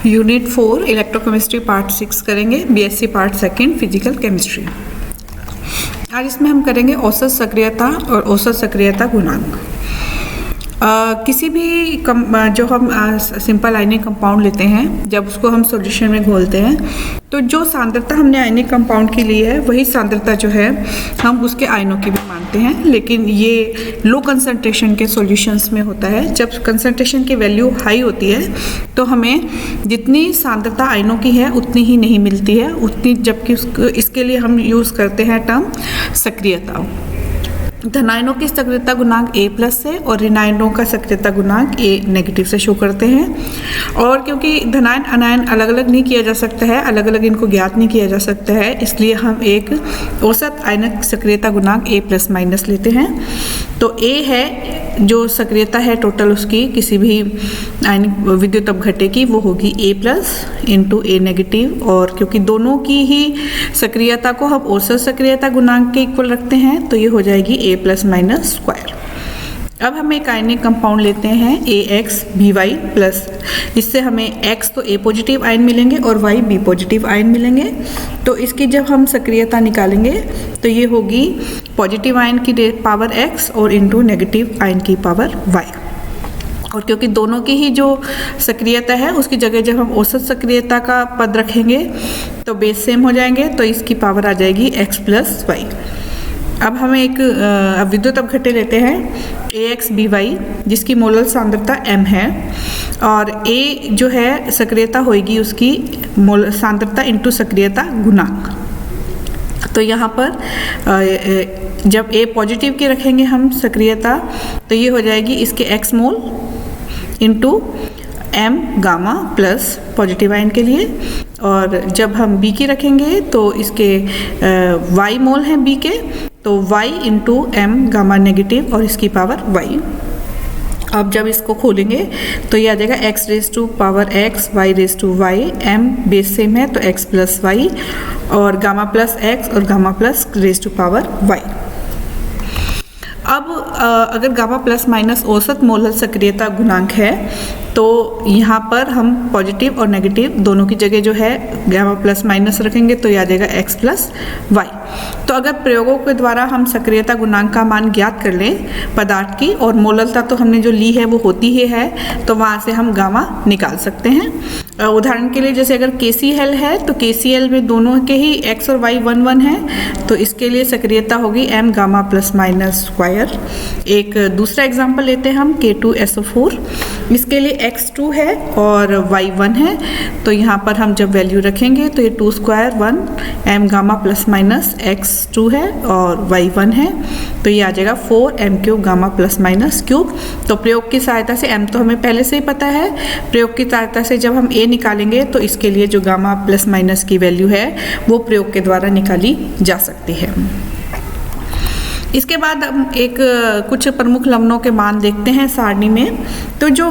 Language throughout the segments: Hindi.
यूनिट 4 इलेक्ट्रोकेमिस्ट्री पार्ट 6 करेंगे, बीएससी पार्ट 2 फिजिकल केमिस्ट्री। आज इसमें हम करेंगे औसत सक्रियता और औसत सक्रियता गुणांक। किसी भी जो हम सिंपल आयनिक कंपाउंड लेते हैं, जब उसको हम सॉल्यूशन में घोलते हैं तो जो सांद्रता हमने आयनिक कंपाउंड की ली है वही सांद्रता जो है हम उसके आयनों की भी मानते हैं। लेकिन ये लो कंसंट्रेशन के सॉल्यूशंस में होता है। जब कंसंट्रेशन की वैल्यू हाई होती है तो हमें जितनी सांद्रता आयनों की है उतनी ही नहीं मिलती है उतनी, जबकि इसके लिए हम यूज़ करते हैं टर्म सक्रियता। धनायनों की सक्रियता गुणांक A+ से और ऋणायनों का सक्रियता गुणांक A- से शो करते हैं। और क्योंकि धनायन अनायन अलग अलग नहीं किया जा सकता है, अलग अलग इनको ज्ञात नहीं किया जा सकता है, इसलिए हम एक औसत आयनिक सक्रियता गुणांक A+- लेते हैं। तो A है जो सक्रियता है टोटल उसकी किसी भी आयनिक विद्युत अपघट्य की, वो होगी A+ इंटू A-। और क्योंकि दोनों की ही सक्रियता को हम औसत सक्रियता गुणांक के इक्वल रखते हैं तो ये हो जाएगी A+- अब हम एक आयनिक कंपाउंड लेते हैं AX-BY+। इससे हमें X तो A पॉजिटिव आयन मिलेंगे और Y B पॉजिटिव आयन मिलेंगे। तो इसकी जब हम सक्रियता निकालेंगे तो ये होगी पॉजिटिव आयन की पावर X और इंटू नेगेटिव आयन की पावर Y। और क्योंकि दोनों की ही जो सक्रियता है उसकी जगह जब हम औसत सक्रियता का पद रखेंगे तो बेस सेम हो जाएंगे, तो इसकी पावर आ जाएगी X+Y। अब हम एक विद्युत अपघट्य लेते हैं AX-BY जिसकी मोलल सांद्रता M है और A जो है सक्रियता होगी उसकी मोल सांद्रता इंटू सक्रियता गुणांक। तो यहाँ पर जब A पॉजिटिव की रखेंगे हम सक्रियता तो ये हो जाएगी इसके X mole into M gamma plus positive ion के लिए। और जब हम B की रखेंगे तो इसके Y मोल हैं B के, तो Y into M gamma negative और इसकी पावर Y। अब जब इसको खोलेंगे तो ये आ जाएगा X⁻⁴X Y⁻Y, M base same है तो X+Y और गामा प्लस X और गामा प्लस Y। अब अगर गामा प्लस माइनस औसत मोलल सक्रियता गुणांक है तो यहाँ पर हम पॉजिटिव और नेगेटिव दोनों की जगह जो है गामा प्लस माइनस रखेंगे तो यह आ जाएगा X+Y। तो अगर प्रयोगों के द्वारा हम सक्रियता गुणांक का मान ज्ञात कर लें पदार्थ की और मोललता तो हमने जो ली है वो होती ही है, तो वहाँ से हम गामा निकाल सकते हैं। उदाहरण के लिए जैसे अगर KCl है तो KCl में दोनों के ही X और Y 1 है, तो इसके लिए सक्रियता होगी M gamma plus minus square. एक दूसरा एग्जाम्पल लेते हैं हम K2SO4, इसके लिए X2 है और Y 1 है, तो यहाँ पर हम जब वैल्यू रखेंगे तो ये 2 square 1 M gamma plus minus X2 है और Y 1 है, तो ये आ जाएगा 4M³ gamma plus minus cube. तो प्रयोग की सहायता से M तो हमें पहले से ही पता है, प्रयोग की सहायता से जब हम A निकालेंगे तो इसके लिए जो गामा प्लस माइनस की वैल्यू है वो प्रयोग के द्वारा निकाली जा सकती है। इसके बाद हम एक कुछ प्रमुख लवणों के मान देखते हैं सारणी में। तो जो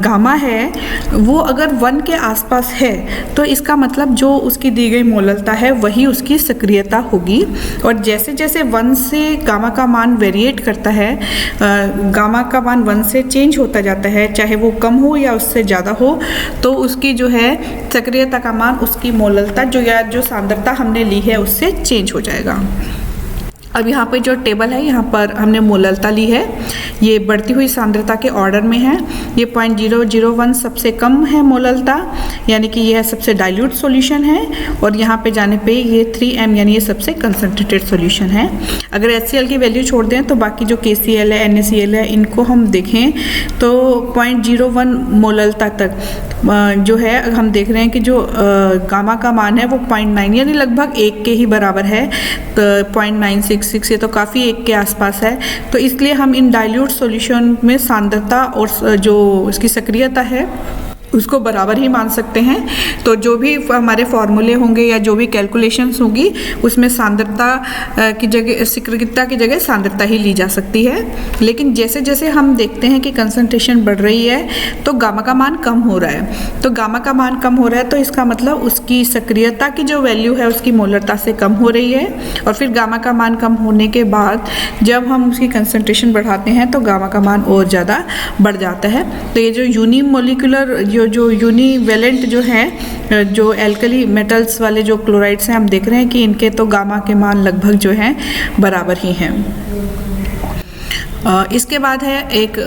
गामा है वो अगर 1 के आसपास है तो इसका मतलब जो उसकी दी गई मोललता है वही उसकी सक्रियता होगी। और जैसे जैसे 1 से गामा का मान वेरिएट करता है, गामा का मान 1 से चेंज होता जाता है, चाहे वो कम हो या उससे ज़्यादा हो, तो उसकी जो है सक्रियता का मान उसकी मोललता जो सांद्रता हमने ली है उससे चेंज हो जाएगा। अब यहाँ पे जो टेबल है यहाँ पर हमने मोललता ली है, ये बढ़ती हुई सांद्रता के ऑर्डर में है। ये 0.001 सबसे कम है मोललता, यानी कि यह सबसे डाइल्यूट सॉल्यूशन है, और यहाँ पे जाने पे ये 3M यानी ये सबसे कंसंट्रेटेड सॉल्यूशन है। अगर HCl की वैल्यू छोड़ दें तो बाकी जो KCl है NaCl है इनको हम देखें तो 0.01 मोललता तक जो है हम देख रहे हैं कि जो गामा का मान है वो 0.9 यानी लगभग 1 के ही बराबर है, तो 0.966 ये तो काफ़ी 1 के आसपास है। तो इसलिए हम इन डाइल्यूट सॉल्यूशन में सांद्रता और जो इसकी सक्रियता है उसको बराबर ही मान सकते हैं। तो जो भी हमारे फॉर्मूले होंगे या जो भी कैलकुलेशंस होगी उसमें सांद्रता की जगह सक्रियता की जगह सांद्रता ही ली जा सकती है। लेकिन जैसे जैसे हम देखते हैं कि कंसंट्रेशन बढ़ रही है तो गामा का मान कम हो रहा है, तो गामा का मान कम हो रहा है तो इसका मतलब उसकी सक्रियता की जो वैल्यू है उसकी मोलरता से कम हो रही है। और फिर गामा का मान कम होने के बाद जब हम उसकी कंसंट्रेशन बढ़ाते हैं तो गामा का मान और ज़्यादा बढ़ जाता है। तो ये जो यूनिमोलिकुलर जो यूनिवेलेंट जो है, जो एल्कली मेटल्स वाले जो क्लोराइड्स हैं, हम देख रहे हैं कि इनके तो गामा के मान लगभग जो हैं बराबर ही हैं। इसके बाद है एक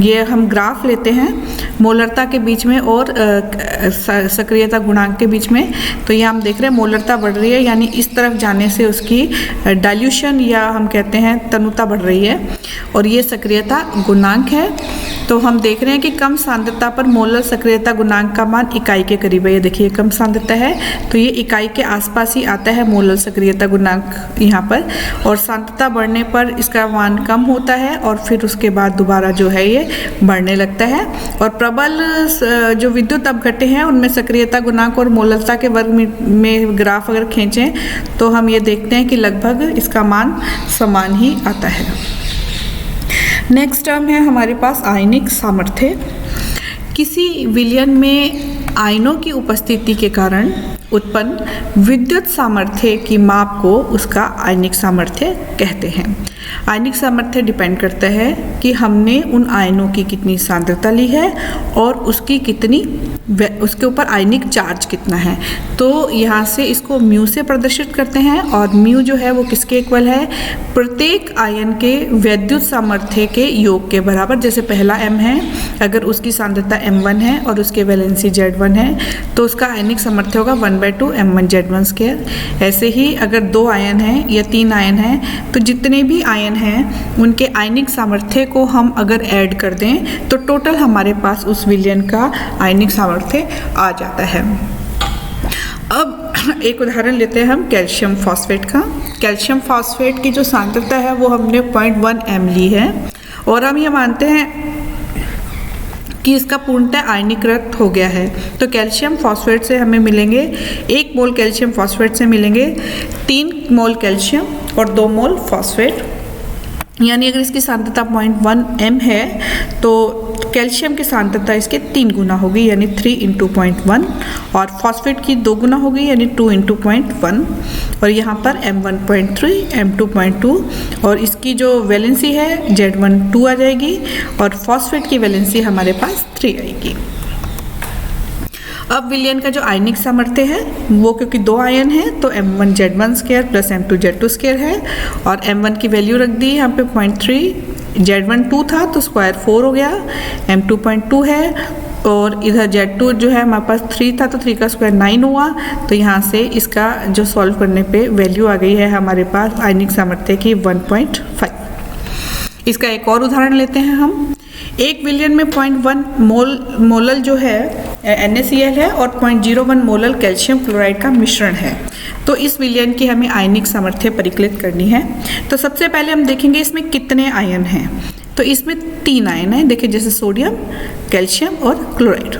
ये हम ग्राफ लेते हैं मोलरता के बीच में और सक्रियता गुणांक के बीच में। तो ये हम देख रहे हैं मोलरता बढ़ रही है, यानी इस तरफ जाने से उसकी डाइल्यूशन या हम कहते हैं तनुता बढ़ रही है, और ये सक्रियता गुणांक है। तो हम देख रहे हैं कि कम सांद्रता पर मोलर सक्रियता गुणांक का मान इकाई के करीब है। ये देखिए कम सांद्रता है तो ये इकाई के आसपास ही आता है मोलर सक्रियता गुणांक यहाँ पर, और सांद्रता बढ़ने पर इसका मान कम होता है और फिर उसके बाद दोबारा जो है ये बढ़ने लगता है। और प्रबल जो विद्युत अपघट्य हैं उनमें सक्रियता गुणांक और मोलरता के वर्ग में ग्राफ अगर खींचें तो हम ये देखते हैं कि लगभग इसका मान समान ही आता है। नेक्स्ट टर्म है हमारे पास आयनिक सामर्थ्य। किसी विलयन में आयनों की उपस्थिति के कारण उत्पन्न विद्युत सामर्थ्य की माप को उसका आयनिक सामर्थ्य कहते हैं। आयनिक सामर्थ्य डिपेंड करता है कि हमने उन आयनों की कितनी सांद्रता ली है और उसकी कितनी उसके ऊपर आयनिक चार्ज कितना है। तो यहाँ से इसको म्यू से प्रदर्शित करते हैं, और म्यू जो है वो किसके इक्वल है, प्रत्येक आयन के वैद्युत सामर्थ्य के योग के बराबर। जैसे पहला m है, अगर उसकी सांद्रता m1 है और उसके वैलेंसी Z1 है तो उसका आयनिक सामर्थ्य होगा 1/2 m1Z1 स्क्वायर। ऐसे ही अगर 2 आयन हैं या 3 आयन हैं तो जितने भी आयन हैं उनके आयनिक सामर्थ्य को हम अगर ऐड कर दें तो टोटल हमारे पास उस विलयन का आयनिक सामर्थ्य आ जाता है। अब एक उदाहरण लेते हैं हम कैल्शियम फॉस्फेट का। कैल्शियम फॉस्फेट की जो सांद्रता है वो हमने 0.1 m ली है, और हम ये मानते हैं कि इसका पूर्णतः आयनीकृत हो गया है। तो कैल्शियम फॉस्फेट से हमें मिलेंगे 1 मोल कैल्शियम फॉस्फेट से मिलेंगे 3 मोल कैल्शियम और 2 मोल फॉस्फेट। यानी अगर इसकी सांद्रता 0.1 m है तो कैल्शियम की सांद्रता इसके 3 गुना होगी, यानी 3 × 0.1, और फॉस्फेट की 2 गुना होगी, यानी 2 × 0.1, और यहाँ पर m1.3 m2.2, और इसकी जो वैलेंसी है Z1 2 आ जाएगी और फॉस्फेट की वैलेंसी हमारे पास 3 आएगी। अब विलयन का जो आयनिक सामर्थ्य है वो क्योंकि 2 आयन है तो m1Z1 square plus m2Z2 square है, और m1 की वैल्यू रख दी यहाँ पे 0.3, Z1 2 था तो स्क्वायर 4 हो गया, m2.2 है, और इधर Z2 जो है हमारे पास 3 था तो 3 का स्क्वायर 9 हुआ। तो यहाँ से इसका जो सॉल्व करने पे वैल्यू आ गई है हमारे पास आयनिक सामर्थ्य की 1.5। इसका एक और उदाहरण लेते हैं हम। एक विलयन में 0.1 मोलल जो है NaCl है और 0.01 मोलल कैल्शियम क्लोराइड का मिश्रण है। तो इस विलयन की हमें आयनिक सामर्थ्य परिकलित करनी है। तो सबसे पहले हम देखेंगे इसमें कितने आयन हैं। तो इसमें 3 आयन हैं, देखिए जैसे सोडियम, कैल्शियम और क्लोराइड।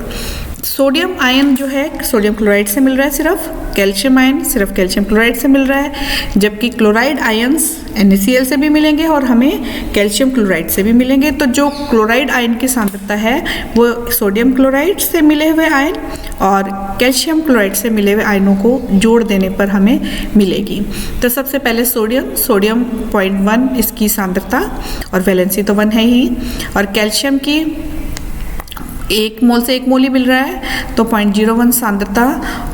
सोडियम आयन जो है सोडियम क्लोराइड से मिल रहा है सिर्फ, कैल्शियम आयन सिर्फ कैल्शियम क्लोराइड से मिल रहा है, जबकि क्लोराइड आयन्स NaCl से भी मिलेंगे और हमें कैल्शियम क्लोराइड से भी मिलेंगे। तो जो क्लोराइड आयन की सांद्रता है वो सोडियम क्लोराइड से मिले हुए आयन और कैल्शियम क्लोराइड से मिले हुए आयनों को जोड़ देने पर हमें मिलेगी। तो सबसे पहले सोडियम 0.1 इसकी सांद्रता और वैलेंसी तो 1 है ही, और कैल्शियम की 1 मोल से 1 मोल ही मिल रहा है तो 0.01 सांद्रता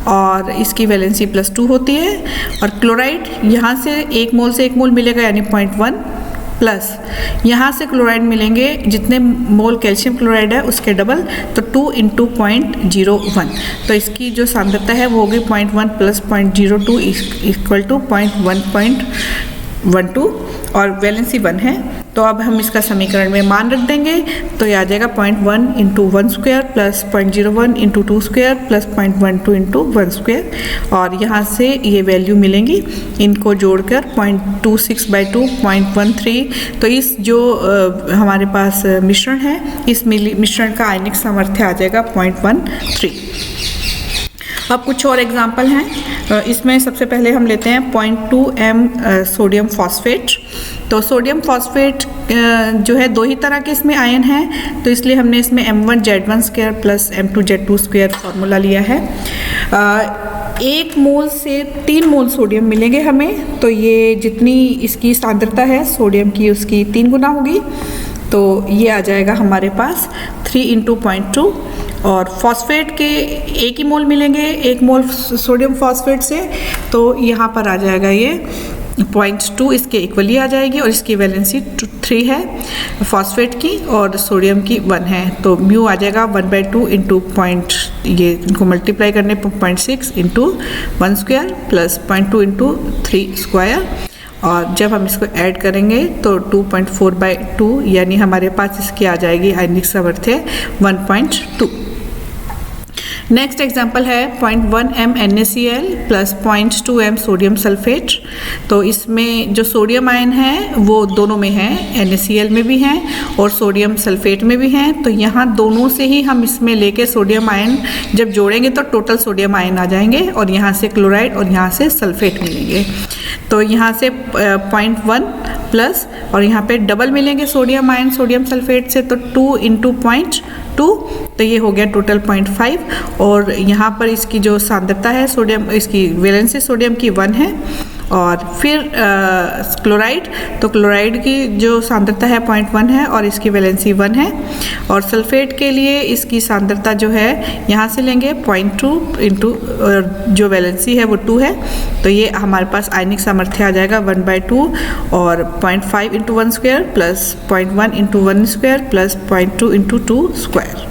और इसकी वैलेंसी +2 होती है, और क्लोराइड यहाँ से 1 मोल से 1 मोल मिलेगा यानी 0.1 प्लस यहाँ से क्लोराइड मिलेंगे जितने मोल कैल्शियम क्लोराइड है उसके डबल, तो 2 × 0.01। तो इसकी जो सांद्रता है वो होगी 0.1 + 0.02 = 0.112 और वैलेंसी 1 है। तो अब हम इसका समीकरण में मान रख देंगे तो ये आ जाएगा 0.1 × 1 square plus 0.01 × 2 square plus 0.12 × 1 square, और यहाँ से ये वैल्यू मिलेंगी, इनको जोड़कर 0.26/2 0.13। तो इस जो हमारे पास मिश्रण है इस मिश्रण का आयनिक सामर्थ्य आ जाएगा 0.13। अब कुछ और एग्जाम्पल हैं। इसमें सबसे पहले हम लेते हैं 0.2 m सोडियम फॉस्फेट। तो सोडियम फॉस्फेट जो है 2 ही तरह के इसमें आयन हैं, तो इसलिए हमने इसमें m1Z1 square plus m2Z2 square formula लिया है। 1 मोल से 3 मोल सोडियम मिलेंगे हमें, तो ये जितनी इसकी सांद्रता है सोडियम की उसकी 3 गुना होगी, तो ये आ जाएगा हमारे पास 3 × 0.2, और फॉस्फेट के एक ही मोल मिलेंगे 1 मोल सोडियम फॉस्फेट से, तो यहाँ पर आ जाएगा ये 0.2 इसके इक्वली आ जाएगी और इसकी वैलेंसी 3 है फॉस्फेट की और सोडियम की 1 है, तो म्यू आ जाएगा 1/2 इंटू पॉइंट, ये इनको मल्टीप्लाई करने पर 0.6 into 1 square plus 0.2 into 3 square, और जब हम इसको ऐड करेंगे तो 2.4/2 यानी हमारे पास इसकी आ जाएगी आयनिक सामर्थ्य 1.2। नेक्स्ट एग्जाम्पल है 0.1 m NaCl plus 0.2 m sodium sulphate. तो इसमें जो सोडियम आयन है वो दोनों में है, NaCl में भी हैं और सोडियम सल्फेट में भी हैं, तो यहाँ दोनों से ही हम इसमें लेके सोडियम आयन जब जोड़ेंगे तो टोटल सोडियम आयन आ जाएंगे और यहाँ से क्लोराइड और यहाँ से सल्फेट मिलेंगे। तो यहाँ से 0.1 प्लस और यहाँ पे डबल मिलेंगे सोडियम आयन सोडियम सल्फेट से, तो 2 इंटू 0.2, तो ये हो गया टोटल 0.5, और यहाँ पर इसकी जो सांद्रता है सोडियम, इसकी वैलेंसी सोडियम की 1 है, और फिर क्लोराइड, तो क्लोराइड की जो सांद्रता है 0.1 है और इसकी वैलेंसी 1 है, और सल्फेट के लिए इसकी सांद्रता जो है यहाँ से लेंगे 0.2 इंटू जो वैलेंसी है वो 2 है, तो ये हमारे पास आयनिक सामर्थ्य आ जाएगा 1/2 और 0.5 into 1 square plus 0.1 into 1 square plus 0.2 into 2 square,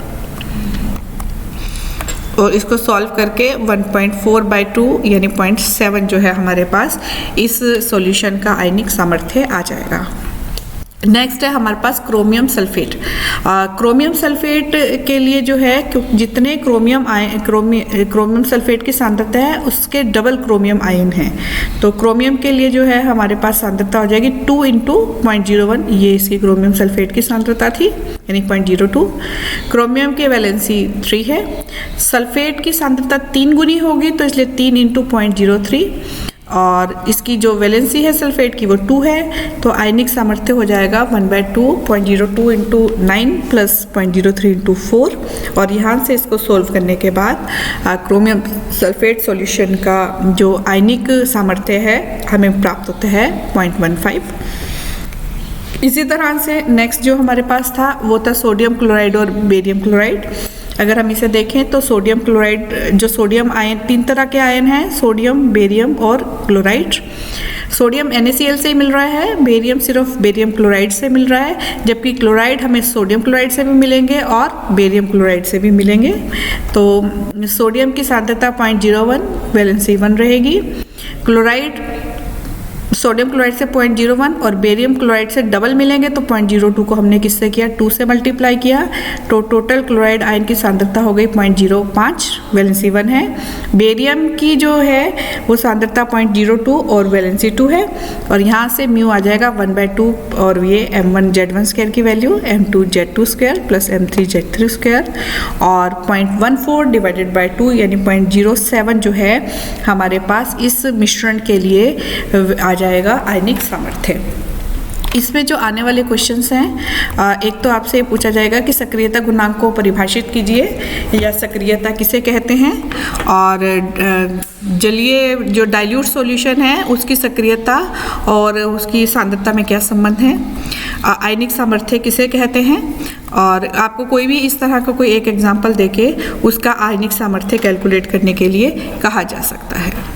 और इसको सॉल्व करके 1.4/2 यानी 0.7 जो है हमारे पास इस सॉल्यूशन का आयनिक सामर्थ्य आ जाएगा। नेक्स्ट है हमारे पास क्रोमियम सल्फेट। क्रोमियम सल्फेट के लिए जो है जितने क्रोमियम सल्फेट की सांद्रता है उसके डबल क्रोमियम आयन है, तो क्रोमियम के लिए जो है हमारे पास सांद्रता हो जाएगी 2 इंटू 0.01, ये इसकी क्रोमियम सल्फेट की सांद्रता थी यानी 0.02। क्रोमियम की वैलेंसी 3 है, सल्फेट की सांद्रता 3 गुनी होगी तो इसलिए 3 इंटू 0.03, और इसकी जो वैलेंसी है सल्फेट की वो 2 है, तो आयनिक सामर्थ्य हो जाएगा 1/2 0.02 इंटू 9 प्लस 0.03 इंटू 4, और यहाँ से इसको सोल्व करने के बाद क्रोमियम सल्फेट सॉल्यूशन का जो आयनिक सामर्थ्य है हमें प्राप्त होता है 0.15। इसी तरह से नेक्स्ट जो हमारे पास था वो था सोडियम क्लोराइड और बेरियम क्लोराइड। अगर हम इसे देखें तो सोडियम क्लोराइड, जो सोडियम आयन 3 तरह के आयन हैं, सोडियम, बेरियम और क्लोराइड। सोडियम NaCl से ही मिल रहा है, बेरियम सिर्फ बेरियम क्लोराइड से मिल रहा है, जबकि क्लोराइड हमें सोडियम क्लोराइड से भी मिलेंगे और बेरियम क्लोराइड से भी मिलेंगे। तो सोडियम की सांद्रता 0.01, वैलेंसी 1 रहेगी। क्लोराइड सोडियम क्लोराइड से 0.01 और बेरियम क्लोराइड से डबल मिलेंगे, तो 0.02 को हमने किससे किया, 2 से मल्टीप्लाई किया, तो टोटल क्लोराइड आयन की सांद्रता हो गई 0.05, वैलेंसी 1 है। बेरियम की जो है वो सांद्रता 0.02 और वैलेंसी 2 है, और यहाँ से म्यू आ जाएगा 1/2 और ये m1z1 स्क्वायर की value m2z2 square plus m3z3 square, और 0.14 डिवाइडेड बाई 2 यानी 0.07 जो है हमारे पास इस मिश्रण के लिए आ जाएगा आयनिक सामर्थ्य। इसमें जो आने वाले क्वेश्चंस हैं, एक तो आपसे पूछा जाएगा कि सक्रियता गुणांक को परिभाषित कीजिए या सक्रियता किसे कहते हैं, और जलीय जो डाइल्यूट सॉल्यूशन है उसकी सक्रियता और उसकी सांद्रता में क्या संबंध है, आयनिक सामर्थ्य किसे कहते हैं, और आपको कोई भी इस तरह का कोई एक एग्जाम्पल देके उसका आयनिक सामर्थ्य कैलकुलेट करने के लिए कहा जा सकता है।